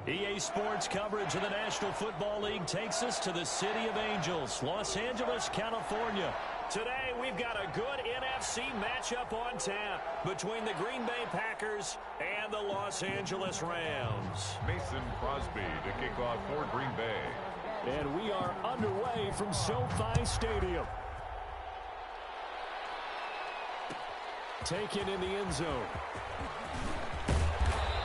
EA Sports coverage of the National Football League takes us to the City of Angels, Los Angeles, California. Today, we've got a good NFC matchup on tap between the Green Bay Packers and the Los Angeles Rams. Mason Crosby to kick off for Green Bay. And we are underway from SoFi Stadium. Taken in the end zone.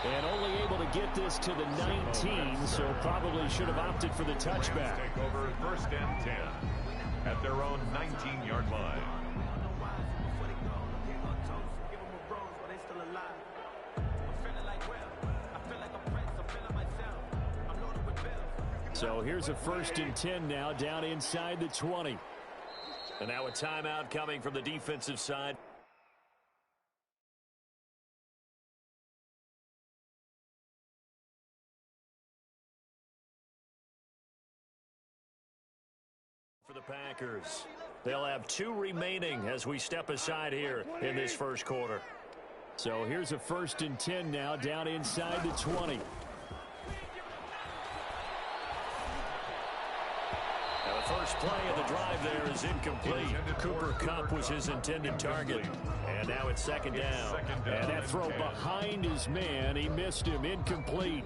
And only able to get this to the 19, so probably should have opted for the touchback. Take over 1st and 10 at their own 19-yard line. So here's a 1st and 10 now down inside the 20. And now a timeout coming from the defensive side. For the Packers. They'll have 2 remaining as we step aside here in this first quarter. So here's a 1st and 10 now down inside the 20. Now the first play of the drive there is incomplete. Cooper Kupp was his intended target. And now it's 2nd down. And that throw behind his man, he missed him, incomplete.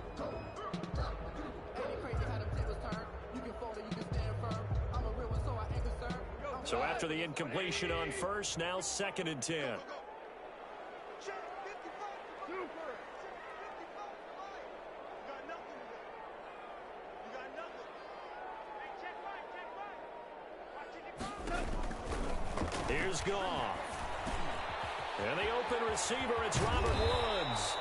So after the incompletion on first, now 2nd and 10. Here's Goff. And the open receiver, it's Robert Woods.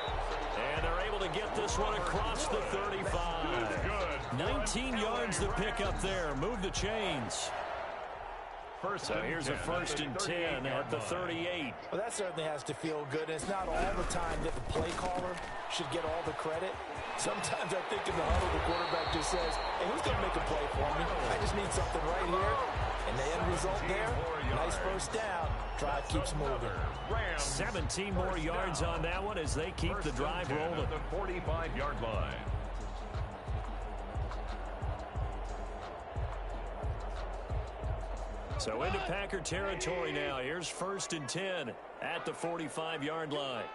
And they're able to get this one across the 35. 19 yards to pick up there. Move the chains. So here's a 1st and 10 at the 38. Well, that certainly has to feel good. And it's not all the time that the play caller should get all the credit. Sometimes I think in the huddle, the quarterback just says, hey, who's going to make a play for me? I just need something right here. And the end result there, nice 1st down. Drive keeps moving. 17 more yards on that one as they keep the drive rolling. The 45-yard line. So into Packer territory now. Here's 1st and 10 at the 45-yard line.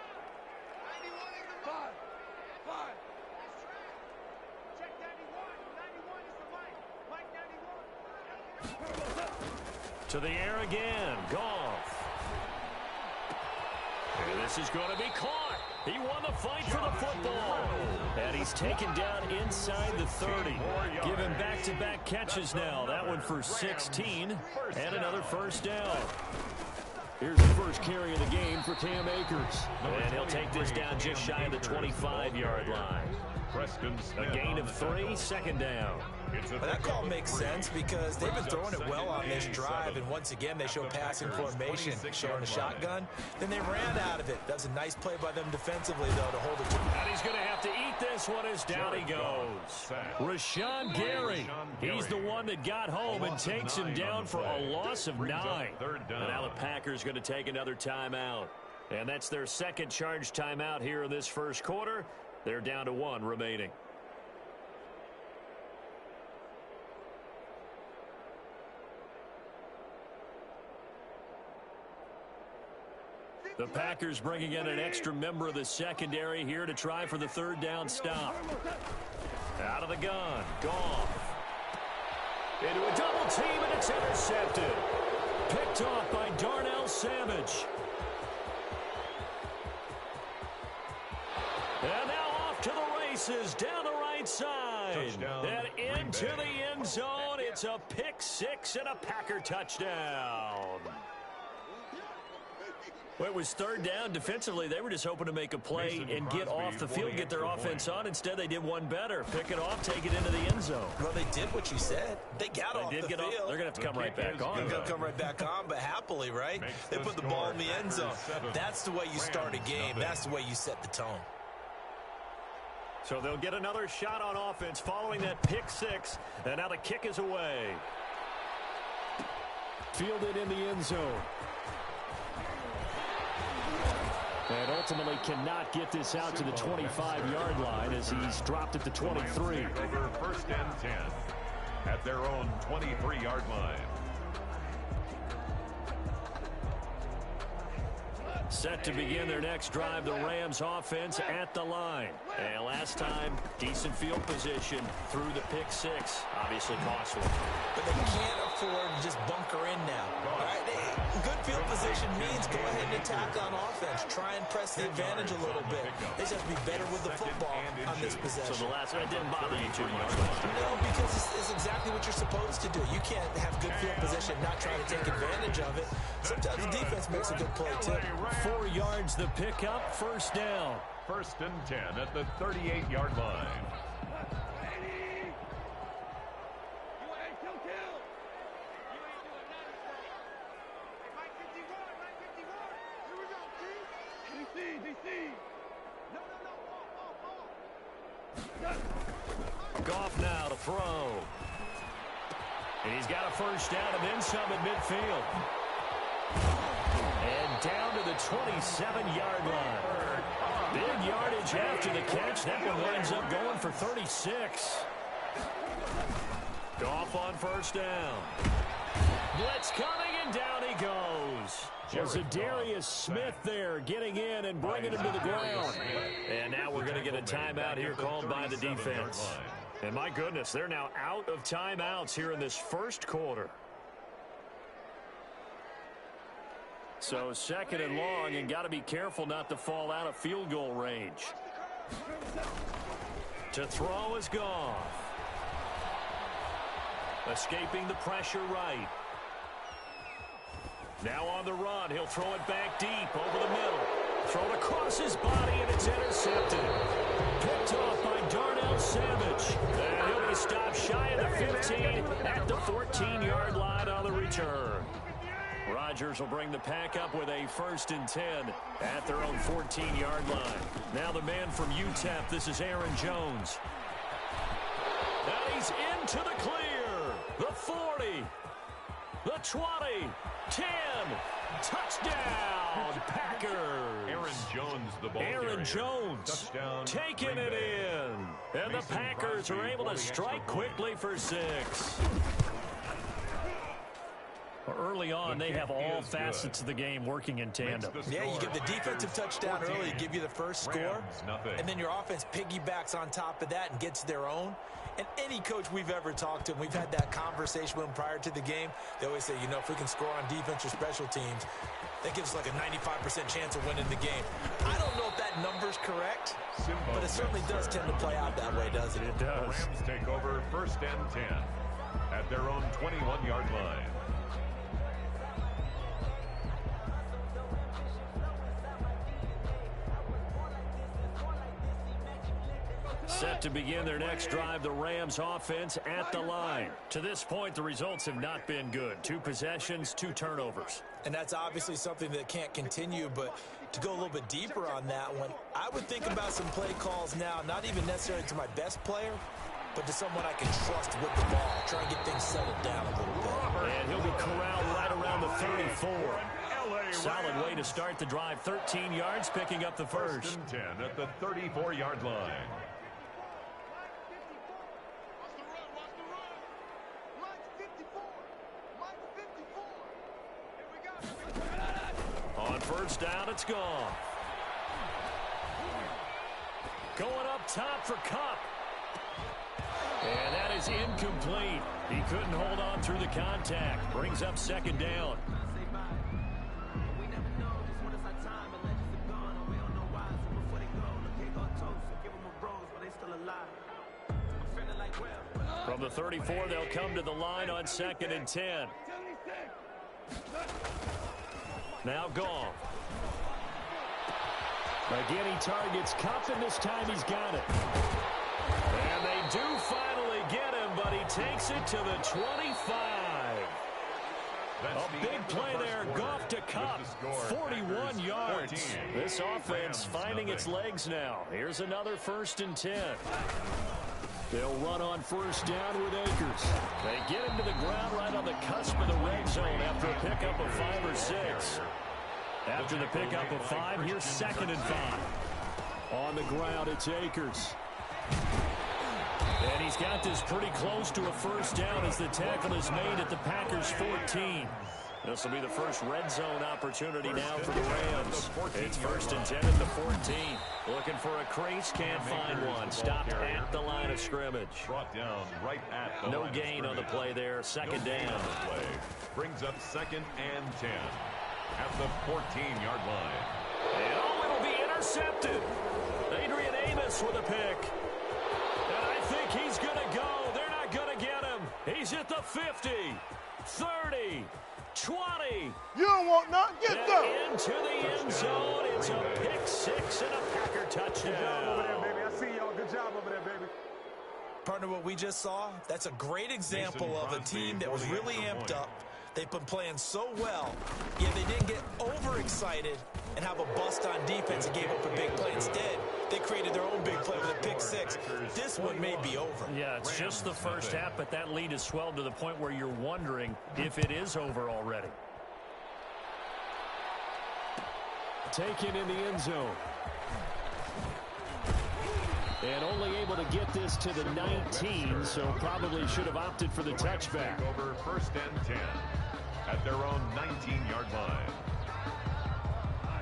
To the air again. Goff. And this is going to be caught. He won the fight for the football. And he's taken down inside the 30. Given back-to-back catches now. That one for 16. And another 1st down. Here's the first carry of the game for Cam Akers. And he'll take this down just shy of the 25-yard line. A gain of 3, 2nd down. Well, that call makes sense because they've been throwing it well on this drive, and once again they show passing formation, showing a shotgun. Then they ran out of it. That's a nice play by them defensively, though, to hold it. And he's going to have to eat this one as down he goes. Rashawn Gary, he's the one that got home and takes him down for a loss of 9. And now the Packers going to take another timeout. And that's their 2nd charge timeout here in this first quarter. They're down to 1 remaining. The Packers bringing in an extra member of the secondary here to try for the 3rd down stop. Out of the gun, Goff. Into a double team, and it's intercepted. Picked off by Darnell Savage. And now off to the races, down the right side. Touchdown. And into the end zone. It's a pick 6 and a Packer touchdown. Well, it was 3rd down. Defensively, they were just hoping to make a play and get off the field, get their offense on. Instead, they did one better. Pick it off, take it into the end zone. Well, they did what you said. They got off the field. They're going to have to come right back on. They're going to come right back on, but happily, right? They put the ball in the end zone. That's the way you start a game. That's the way you set the tone. So they'll get another shot on offense following that pick 6. And now the kick is away. Fielded in the end zone. And ultimately cannot get this out to the 25-yard line as he's dropped at the 23. Over 1st and 10 at their own 23-yard line. Set to begin their next drive, the Rams offense at the line. And last time, decent field position through the pick six. Obviously costly. But they can't afford to just bunker in now. All right? Good field position means go ahead and attack on offense. Try and press the advantage a little bit. They just have to be better with the football on this possession. So the last one didn't bother you too much. No, because it's exactly what you're supposed to do. You can't have good field position and not try to take advantage of it. Sometimes the defense makes a good play, too. 4 yards the pickup, 1st down. 1st and 10 at the 38-yard line. Goff now to throw. And he's got a 1st down and then some at midfield. And down to the 27-yard line. Big yardage after the catch. That one winds up going for 36. Goff on 1st down. Blitz coming, and down he goes. There's a Darius Smith there getting in and bringing him to the ground. And now we're going to get a timeout here called by the defense. And my goodness, they're now out of timeouts here in this 1st quarter. So 2nd and long, and got to be careful not to fall out of field goal range. To throw is Goff. Escaping the pressure right. Now on the run, he'll throw it back deep over the middle. Throw it across his body, and it's intercepted. Picked off by Darnell Savage. And he'll be stopped shy of the 15 at the 14-yard line on the return. Rodgers will bring the pack up with a 1st and 10 at their own 14-yard line. Now the man from UTEP, this is Aaron Jones. And he's into the clear. The 40. The 20. 10. Touchdown, Packers. Aaron Jones, the ball Aaron carrier. Jones Touchdown, taking Green it Bay. in. And the Packers are able to strike quickly for 6. Early on, they have all facets of the game working in tandem. Yeah, you get the defensive touchdown early, give you the first score, and then your offense piggybacks on top of that and gets their own. And any coach we've ever talked to, and we've had that conversation with them prior to the game, they always say, you know, if we can score on defense or special teams, that gives us like a 95% chance of winning the game. I don't know if that number's correct, but it certainly does tend to play out that way, doesn't it? It does. The Rams take over 1st and 10 at their own 21-yard line. Set to begin their next drive, the Rams offense at the line. To this point, the results have not been good. 2 possessions, 2 turnovers. And that's obviously something that can't continue, but to go a little bit deeper on that one, I would think about some play calls now, not even necessarily to my best player, but to someone I can trust with the ball. Try and get things settled down a little bit. And he'll be corralled right around the 34. Solid way to start the drive. 13 yards, picking up the 1st. 1st and 10 at the 34-yard line. On 1st down, it's gone. Going up top for Kupp. And that is incomplete. He couldn't hold on through the contact. Brings up 2nd down. From the 34, they'll come to the line on 2nd and 10. Now Goff. Again, he targets Kupp, and this time he's got it. And they do finally get him, but he takes it to the 25. A big play there, Goff to Kupp, 41 yards. This offense finding its legs now. Here's another 1st and 10. They'll run on 1st down with Akers. They get him to the ground right on the cusp of the red zone after a pickup of 5 or 6. After the pickup of 5, here's 2nd and 5. On the ground, it's Akers. And he's got this pretty close to a first down as the tackle is made at the Packers' 14. This will be the first red zone opportunity now for the Rams. It's 1st and 10 at the 14. Looking for a crease, can't find one. Stopped at the line of scrimmage. Brought down right at the no gain on the play there. 2nd down. Brings up 2nd and 10 at the 14-yard line. And it'll be intercepted. Adrian Amos with a pick. And I think he's going to go. They're not going to get him. He's at the 50, 30, 20. You don't want nothing. Get them. Into the end zone. It's a pick 6 and a Packer touchdown. Good job over there, baby. I see y'all. Good job over there, baby. Partner, what we just saw, that's a great example of a team that was really amped up. They've been playing so well, yet they didn't get overexcited and have a bust on defense and gave up a big play. Instead, they created their own big play with a pick 6. This one may be over. Yeah, it's just the first half, but that lead has swelled to the point where you're wondering if it is over already. Taken in the end zone. And only able to get this to the 19, so probably should have opted for the touchback. Over 1st and 10 at their own 19-yard line.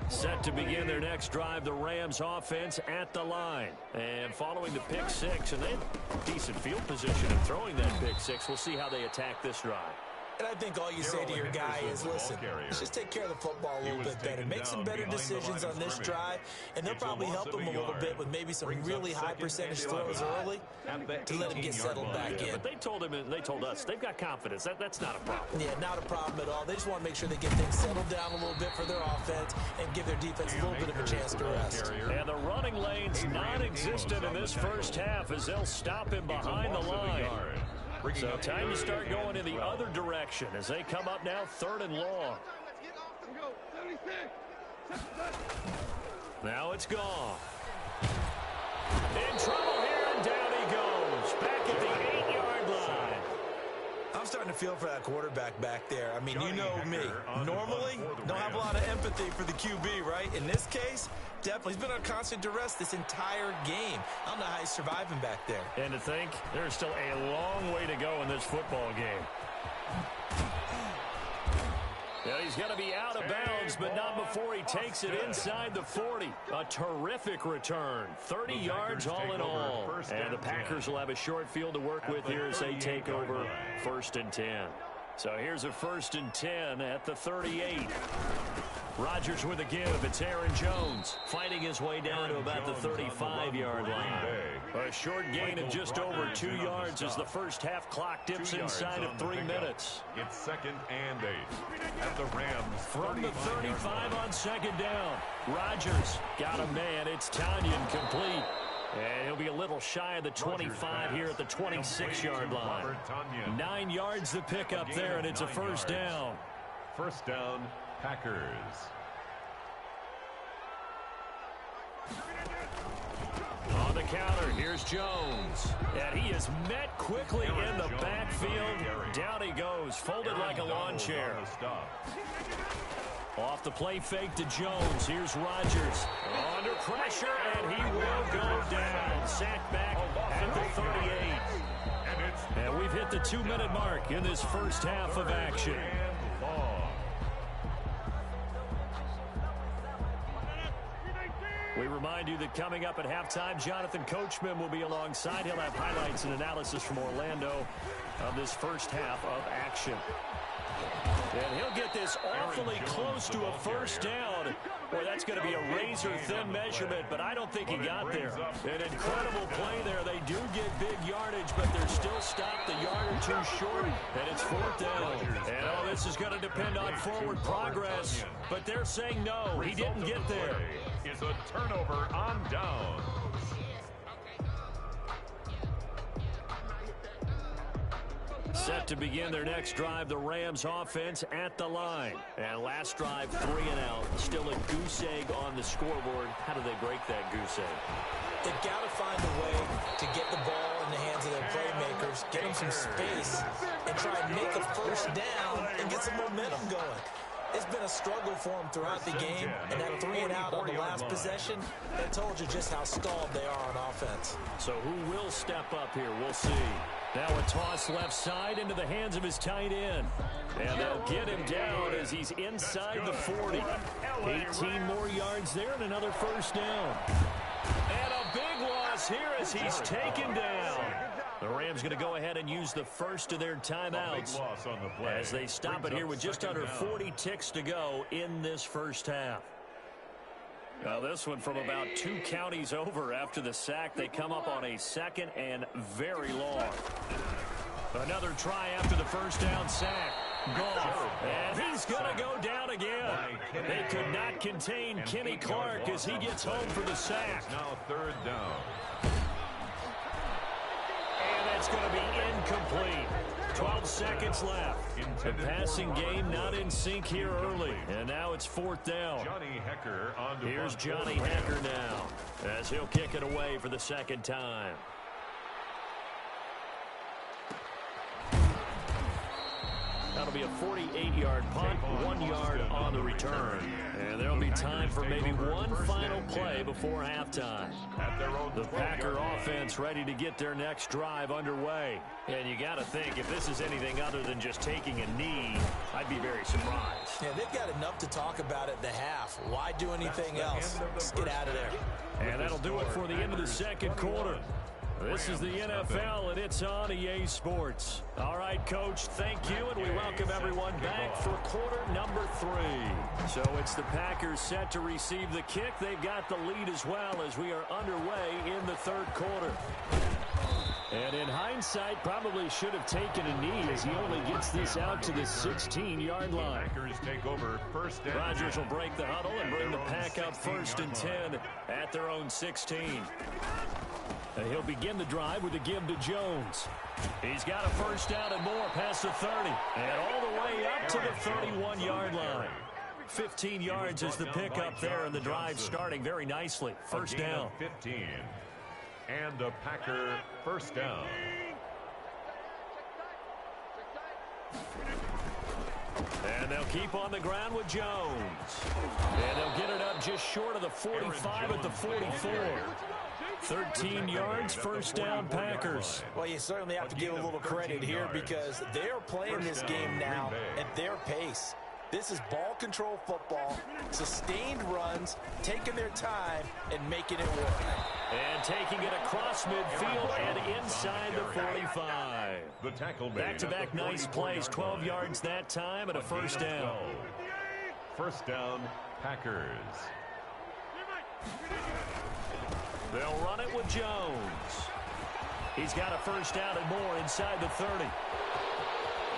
Set to begin their next drive, the Rams offense at the line. And following the pick 6, and they have decent field position in throwing that pick 6. We'll see how they attack this drive. And I think all you say to your guy is, listen, let's just take care of the football a little bit better. Make some better decisions on this drive, and they'll probably help him a little bit with maybe some really high percentage throws early to let him get settled back in. But they told him, and they told us, they've got confidence. That's not a problem. Yeah, not a problem at all. They just want to make sure they get things settled down a little bit for their offense and give their defense a little bit of a chance to rest. And the running lane's non-existent in this first half as they'll stop him behind the line. So time to start going in the other direction as they come up now 3rd and long. Now it's gone. In trouble here, and down he goes. Back at the 8-yard line. I'm starting to feel for that quarterback back there. I mean, you know me. Normally, don't have a lot of empathy for the QB, right? In this case, definitely. He's been on constant duress this entire game. I don't know how he's surviving back there. And to think, there's still a long way to go in this football game. Yeah, he's going to be out of bounds, but not before he takes it inside the 40. A terrific return. 30 yards all in all. And the Packers will have a short field to work with here as they take over 1st and 10. So here's a 1st and 10 at the 38. Rodgers with a give. It's Aaron Jones fighting his way down to about the 35-yard line. A short gain of just over 2 yards as the first half clock dips inside of 3 minutes. It's 2nd and 8 at the Rams. From the 35 on 2nd down. Rodgers got a man. It's Tanyan complete. And he'll be a little shy of the 25 here at the 26-yard line. 9 yards to pick up there, and it's a 1st down. 1st down, Packers. On the counter, here's Jones. And he is met quickly in the backfield. Down he goes, folded like a lawn chair. Off the play fake to Jones. Here's Rodgers. Under pressure, and he will go down. Sacked back at the 38. And we've hit the 2-minute mark in this first half of action. We remind you that coming up at halftime, Jonathan Coachman will be alongside. He'll have highlights and analysis from Orlando of this first half of action. And he'll get this awfully close to a 1st down. Boy, that's going to be a razor-thin measurement, but I don't think he got there. An incredible play there. They do get big yardage, but they're still stopped a yard or 2 short, and it's 4th down. And all this is going to depend on forward progress, but they're saying no, he didn't get there. Is a turnover on down. Set to begin their next drive, the Rams offense at the line. And last drive, 3 and out. Still a goose egg on the scoreboard. How do they break that goose egg? They've got to find a way to get the ball in the hands of their playmakers, get them some space, and try and make a 1st down and get some momentum going. It's been a struggle for them throughout the game, and that 3 and out on the last possession, that told you just how stalled they are on offense. So who will step up here? We'll see. Now a toss left side into the hands of his tight end. And they'll get him down as he's inside the 40. 18 more yards there and another first down. And a big loss here as he's taken down. The Rams going to go ahead and use the first of their timeouts as they stop it here with just under 40 ticks to go in this first half. Now this one from about 2 counties over after the sack. They come up on a second and very long. Another try after the first down sack. Goff, and he's going to go down again. They could not contain Kenny Clark as he gets home for the sack. Now third down. And that's going to be incomplete. 12 seconds left. The passing game not in sync here early. And now it's fourth down. Here's Johnny Hecker now as he'll kick it away for the second time. That'll be a 48-yard punt, 1 yard on the return. And there'll be time for maybe one final play before halftime. The Packer offense ready to get their next drive underway. And you got to think, if this is anything other than just taking a knee, I'd be very surprised. Yeah, they've got enough to talk about at the half. Why do anything else? Just get out of there. And that'll do it for the end of the second quarter. This is the NFL, and it's on EA Sports. All right, Coach, thank you, and we welcome everyone back for quarter number 3. So it's the Packers set to receive the kick. They've got the lead as well as we are underway in the third quarter. And in hindsight, probably should have taken a knee as he only gets this out to the 16-yard line. Rodgers will break the huddle and bring the Pack up 1st and 10 at their own 16. And he'll begin the drive with a give to Jones. He's got a first down and more past the 30. And all the way up to the 31-yard line. 15 yards is the pickup there, and the drive starting very nicely. First down. 15. And a Packer first down. And they'll keep on the ground with Jones. And they'll get it up just short of the 45 at the 44. 13 yards, first down, Packers. Well, you certainly have to give a little credit here because they're playing this game now at their pace. This is ball control football, sustained runs, taking their time, and making it work. And taking it across midfield and inside the 45. Back-to-back nice plays, 12 yards that time and a first down. First down, Packers. They'll run it with Jones. He's got a first down and more inside the 30.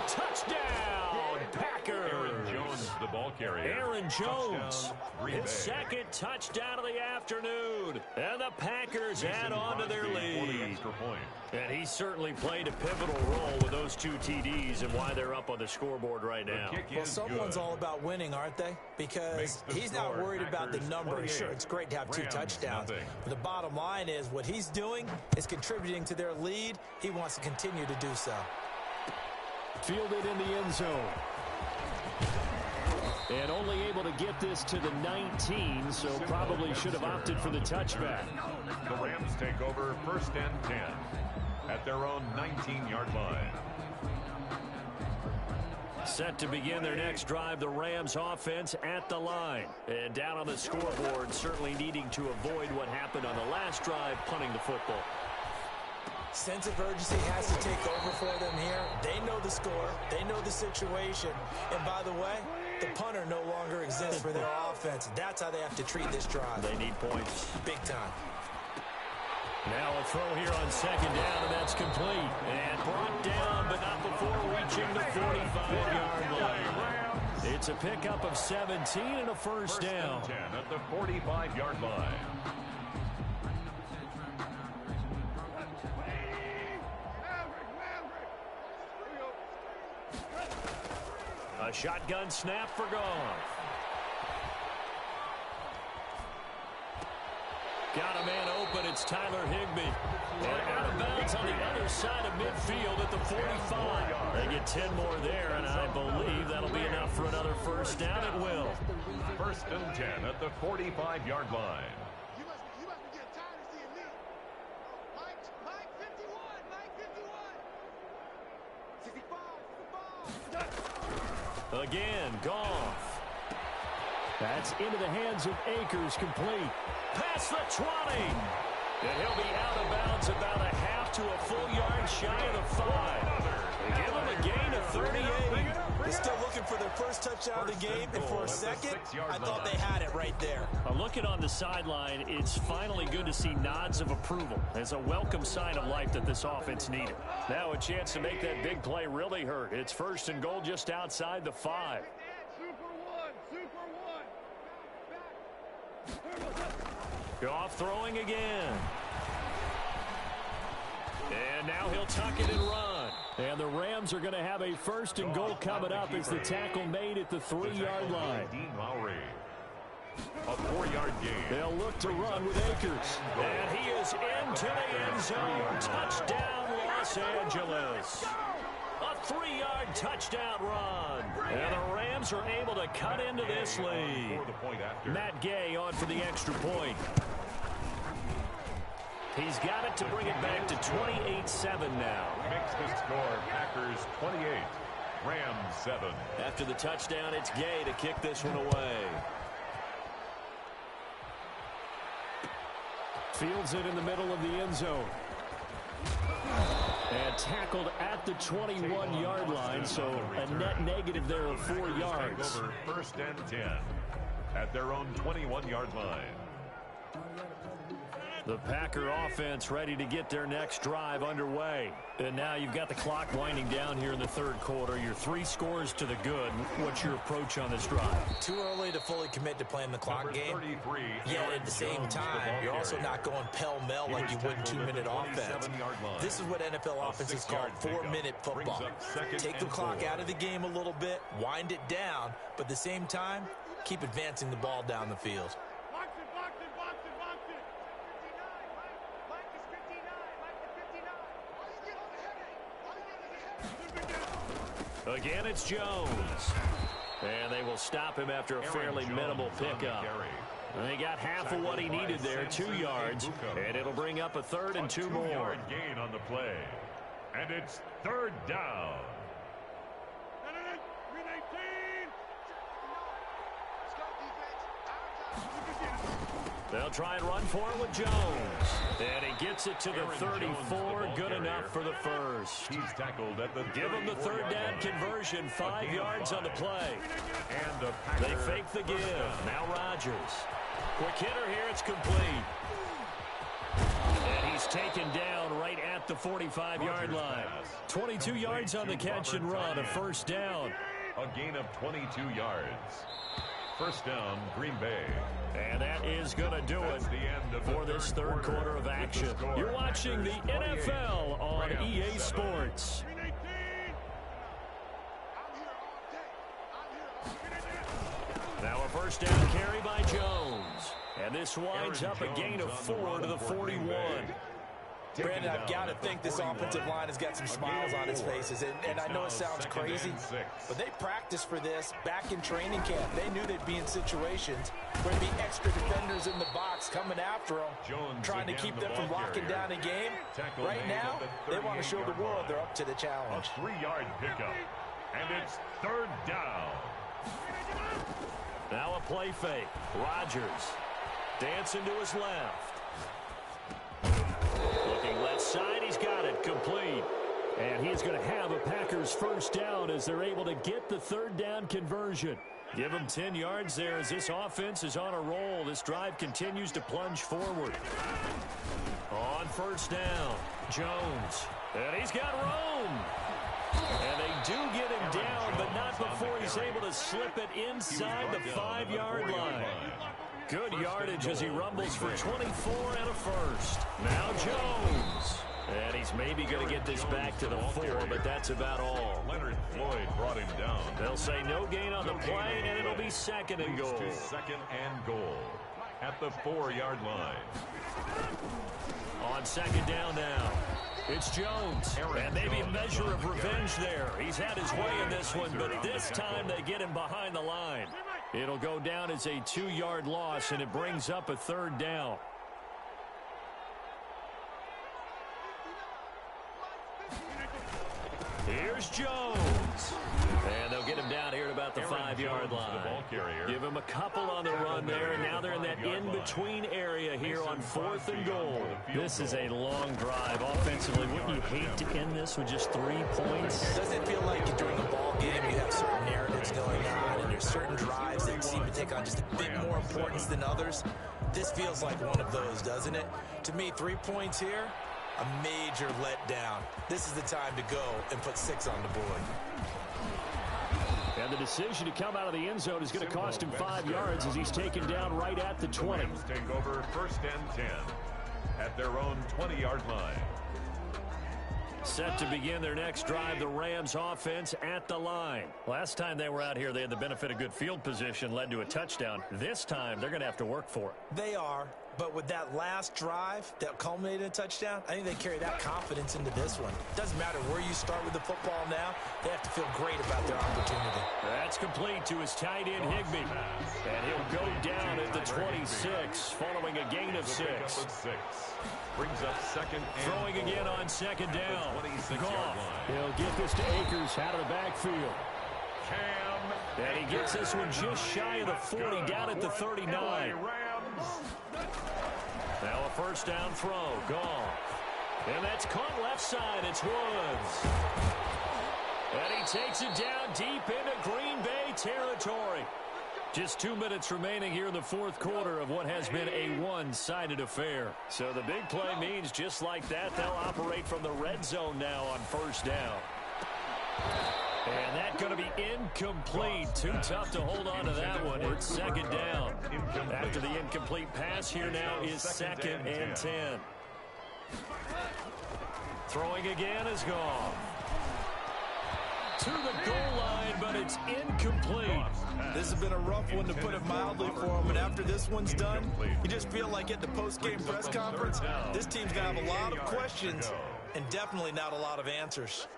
Touchdown, Packers. Aaron Jones, the ball carrier. Aaron Jones, his second touchdown of the afternoon. And the Packers add on to their lead. And he certainly played a pivotal role with those 2 TDs and why they're up on the scoreboard right now. Well, someone's all about winning, aren't they? Because he's not worried about the number. Sure, it's great to have 2 touchdowns. But the bottom line is what he's doing is contributing to their lead. He wants to continue to do so. Fielded in the end zone. And only able to get this to the 19, so probably should have opted for the touchback. The Rams take over 1st and 10 at their own 19-yard line. Set to begin their next drive, the Rams offense at the line. And down on the scoreboard, certainly needing to avoid what happened on the last drive, punting the football. Sense of urgency has to take over for them here. They know the score. They know the situation. And by the way, the punter no longer exists for their offense. That's how they have to treat this drive. They need points. Big time. Now a throw here on second down, and that's complete. And brought down, but not before reaching the 45-yard line. It's a pickup of 17 and a first down. 10 at the 45-yard line. A shotgun snap for Goff. Got a man open. It's Tyler Higbee. And out of bounds on the other side of midfield at the 45. They get 10 more there, and I believe that'll be enough for another first down. It will. 1st and 10 at the 45-yard line. You must be getting tired of seeing me. Mike 51, Mike 51. 65. Again, Goff. That's into the hands of Akers, complete. Past the 20. And he'll be out of bounds about a half to a full yard shy of the 5. They give him a gain of 38. They're still looking for their first touchdown of the game, and for a second, I thought they had it right there. Looking on the sideline, it's finally good to see nods of approval as a welcome sign of life that this offense needed. Now a chance to make that big play really hurt. It's 1st and goal just outside the 5. Goff throwing again. And now he'll tuck it and run. And the Rams are going to have a 1st and goal coming up as the tackle made at the 3-yard line. A 4-yard gain. They'll look to run with Akers. And he is into the end zone. Touchdown, Los Angeles. A 3-yard touchdown run. And the Rams are able to cut into this lead. Matt Gay on for the extra point. He's got it to bring it back to 28-7 now. Makes the score Packers 28, Rams 7. After the touchdown, it's Gay to kick this one away. Fields it in the middle of the end zone. And tackled at the 21-yard line, so a net negative there of 4 yards. Over 1st and 10 at their own 21-yard line. The Packer offense ready to get their next drive underway. And now you've got the clock winding down here in the 3rd quarter. Your 3 scores to the good. What's your approach on this drive? Too early to fully commit to playing the clock game. Yet at the same time, you're also not going pell-mell like you would in 2-minute offense. This is what NFL offenses call 4-minute football. Take the clock out of the game a little bit, wind it down, but at the same time, keep advancing the ball down the field. Again, it's Jones. And they will stop him after a fairly minimal pickup. They got half of what he needed there, 2 yards. And it'll bring up a 3rd and 2 more. 2-yard gain on the play. And it's 3rd down. They'll try and run for it with Jones. And he gets it to the 34. Good enough for the 1st. He's tackled at the Give him the 3rd down conversion. 5 yards on the play. And the They fake the give. Now Rodgers. Quick hitter here. It's complete. And he's taken down right at the 45-yard line. 22 yards on the catch and run. A 1st down. A gain of 22 yards. 1st down, Green Bay. And that is going to do it for this 3rd quarter of action. You're watching the NFL on EA Sports. Now a 1st down carry by Jones. And this winds up a gain of 4 to the 41. Brandon, I've got to think this offensive line has got some smiles on its faces. And I know it sounds crazy, but they practiced for this back in training camp. They knew they'd be in situations where there'd be extra defenders in the box coming after them, trying to keep them from locking down a game. Right now, they want to show the world they're up to the challenge. A 3-yard pickup. And it's 3rd down. Now a play fake. Rodgers dancing to his left. Looking left side, he's got it, complete. And he's going to have a Packers 1st down as they're able to get the 3rd down conversion. Give him 10 yards there as this offense is on a roll. This drive continues to plunge forward. On 1st down, Jones. And he's got room. And they do get him down, but not before he's able to slip it inside the 5-yard line. Good yardage as he rumbles for 24 and a 1st. Now Jones. And he's maybe going to get this back to the 4, but that's about all. Leonard Floyd brought him down. They'll say no gain on the play, and it'll be 2nd and goal. 2nd and goal at the 4-yard line. On 2nd down now. It's Jones. And maybe a measure of revenge there. He's had his way in this one, but this time they get him behind the line. It'll go down as a 2-yard loss, and it brings up a 3rd down. Here's Jones. And they'll get him down here at about the 5-yard line. Give him a couple on the run there. And now they're in that in-between area here on 4th and goal. This is a long drive offensively. Wouldn't you hate to end this with just 3 points? Doesn't it feel like during a ball game you have certain narratives going on and there's certain drives that seem to take on just a bit more importance than others? This feels like one of those, doesn't it? To me, 3 points here, a major letdown. This is the time to go and put 6 on the board. And the decision to come out of the end zone is going to cost him 5 yards as he's taken down right at the 20. The take over 1st and 10 at their own 20-yard line. Set to begin their next drive, the Rams offense at the line. Last time they were out here, they had the benefit of good field position, led to a touchdown. This time, they're going to have to work for it. They are, but with that last drive that culminated in a touchdown, I think they carry that confidence into this one. Doesn't matter where you start with the football now, they have to feel great about their opportunity. That's complete to his tight end, Higbee. And he'll go down at the 26, following a gain of 6. Brings up 2nd and throwing again on 2nd down. Goff. He'll get this to Akers out of the backfield. And he gets this one just shy of the 40, down at the 39. Now a 1st down throw. Goff. And that's caught left side. It's Woods. And he takes it down deep into Green Bay territory. Just 2 minutes remaining here in the 4th quarter of what has been a one-sided affair. So the big play means just like that, they'll operate from the red zone now on 1st down. And that's going to be incomplete. Too tough to hold on to that one. It's 2nd down. After the incomplete pass, here now is 2nd and 10. Throwing again is Goff. To the goal line, but it's incomplete. This has been a rough one, to put it mildly, for him. And after this one's done, you just feel like at the post-game press conference, this team's going to have a lot of questions and definitely not a lot of answers.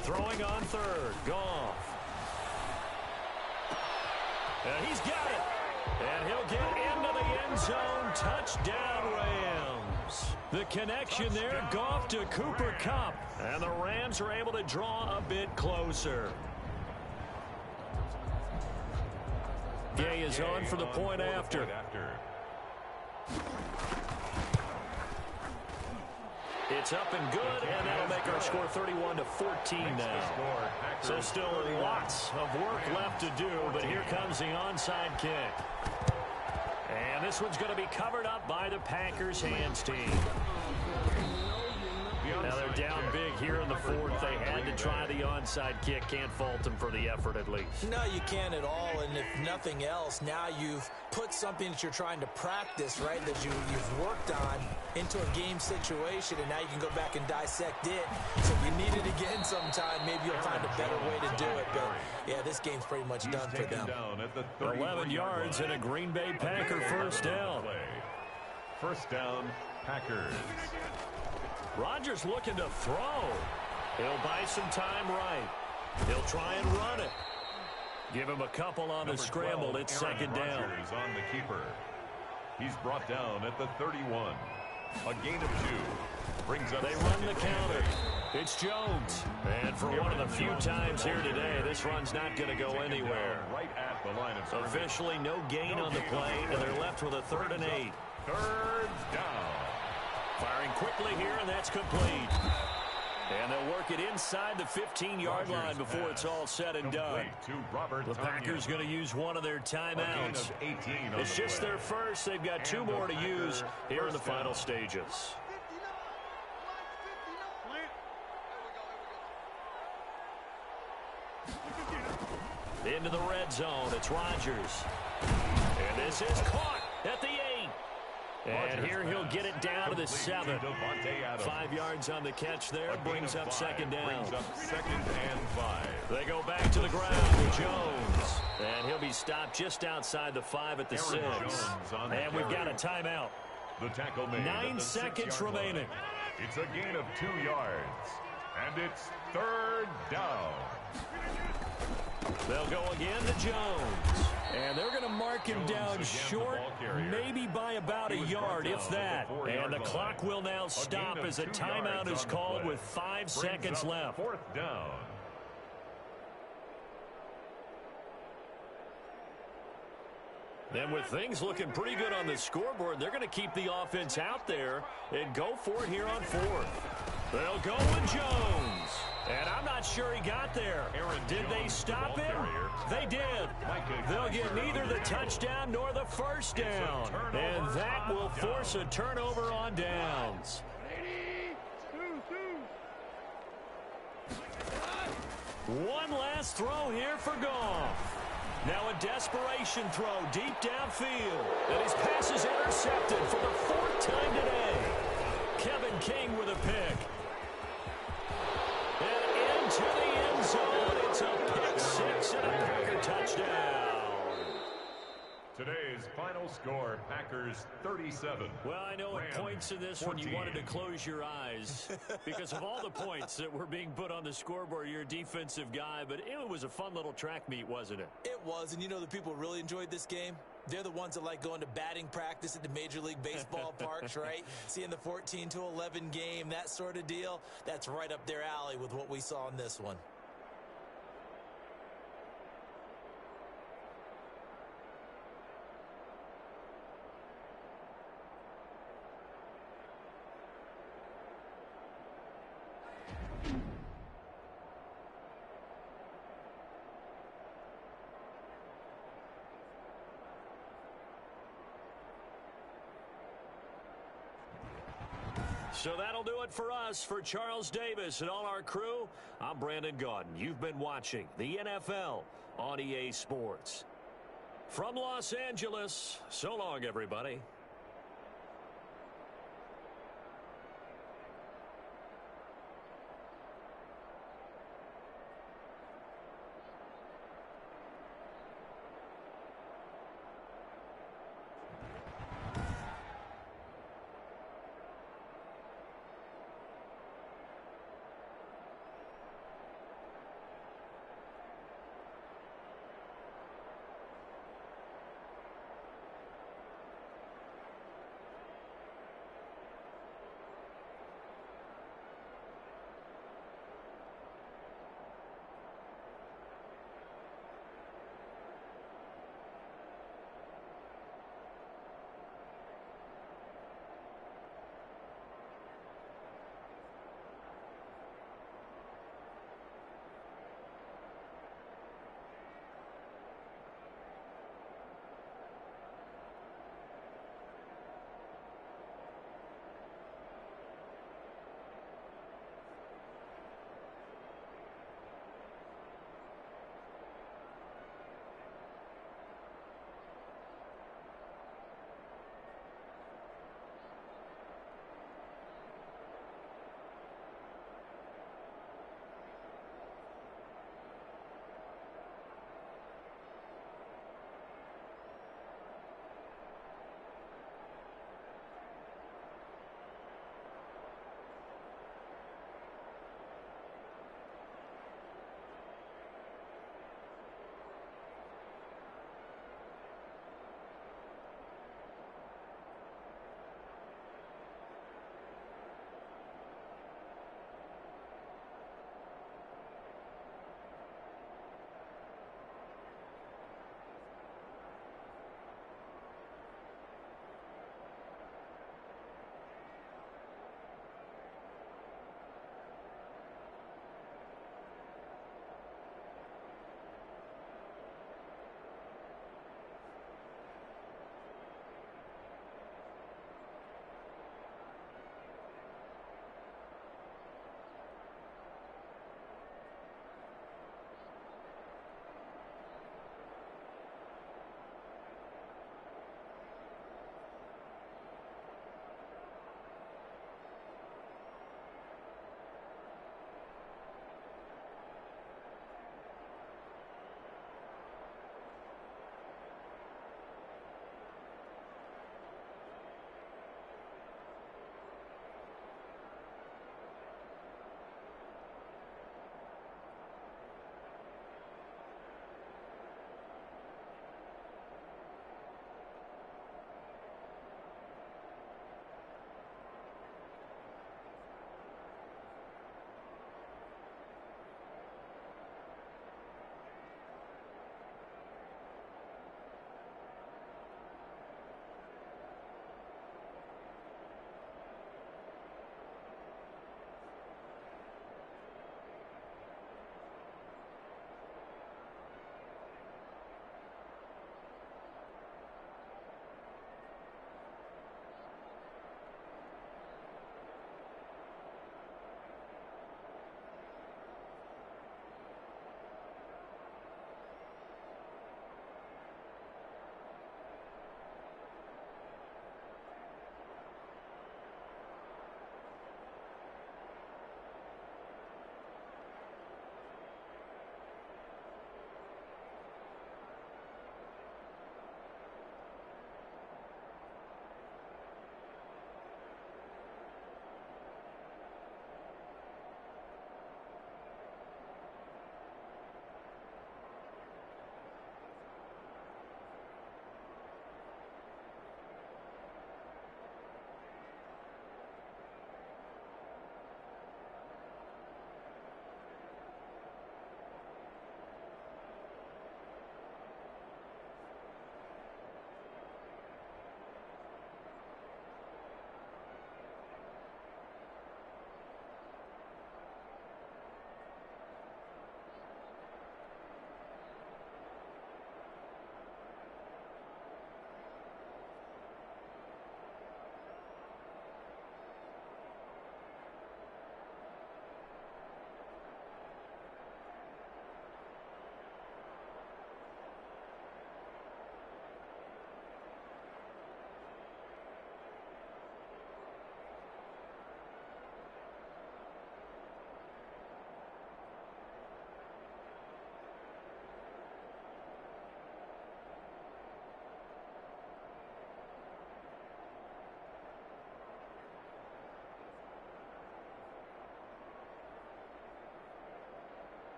Throwing on 3rd. Goff. And he's got it. And he'll get into the end zone. Touchdown, Rams. The connection there, Goff to Cooper Kupp. And the Rams are able to draw a bit closer. Gay is on for the point after. It's up and good, and that'll make our score 31-14 now. So still lots of work left to do, but here comes the onside kick. And this one's going to be covered up by the Packers hands team. Now they're down big here in the 4th. They had to try the onside kick. Can't fault them for the effort at least. No, you can't at all. And if nothing else, now you've put something that you're trying to practice, right, that you've worked on into a game situation, and now you can go back and dissect it. So if you need it again sometime, maybe you'll find a better way to do it. But, yeah, this game's pretty much done for them. 11 yards and a Green Bay Packer 1st down. 1st down, Packers. Rodgers looking to throw. He'll buy some time right. He'll try and run it. Give him a couple on the scramble. It's 2nd down. On the keeper. He's brought down at the 31. A gain of 2. Brings up. They run the counter. It's Jones. And for one of the few times here today, this run's not going to go anywhere. Right at the line of scrimmage. Officially no gain on the play, and they're left with a 3rd and 8. 3rd down. Firing quickly here, and that's complete. And they'll work it inside the 15-yard line before it's all said and done. The Packers going to use one of their timeouts. It's just their first. They've got 2 more to use here in the final stages. Into the red zone. It's Rodgers. And this is caught at the 8. And here he'll get it down to the 7. 5 yards on the catch there. Brings up 2nd down. 2nd and 5. They go back to the ground with Jones. And he'll be stopped just outside the 5 at the 6. And we've got a timeout. The tackle made 9 seconds remaining. It's a gain of 2 yards. And it's 3rd down. They'll go again to Jones. And they're going to mark him down short, maybe by about a yard, if that. And the clock will now stop as a timeout is called with 5 seconds left. 4th down. Then with things looking pretty good on the scoreboard, they're going to keep the offense out there and go for it here on 4th. They'll go with Jones. And I'm not sure he got there. Did they stop him? They did. They'll get neither the touchdown nor the first down. And that will force a turnover on downs. One last throw here for Goff. Now a desperation throw deep downfield. And his pass is intercepted for the 4th time today. Kevin King with a pick. And into the end zone. It's a pick 6 and a Packer touchdown. Today's final score, Packers 37. Well, I know at points in this one you wanted to close your eyes because of all the points that were being put on the scoreboard. You're a defensive guy, but it was a fun little track meet, wasn't it? It was, and you know the people who really enjoyed this game? They're the ones that like going to batting practice at the Major League Baseball parks, right? Seeing the 14-11 game, that sort of deal. That's right up their alley with what we saw in this one. So that'll do it for us. For Charles Davis and all our crew, I'm Brandon Gaudin. You've been watching the NFL on EA Sports. From Los Angeles, so long, everybody.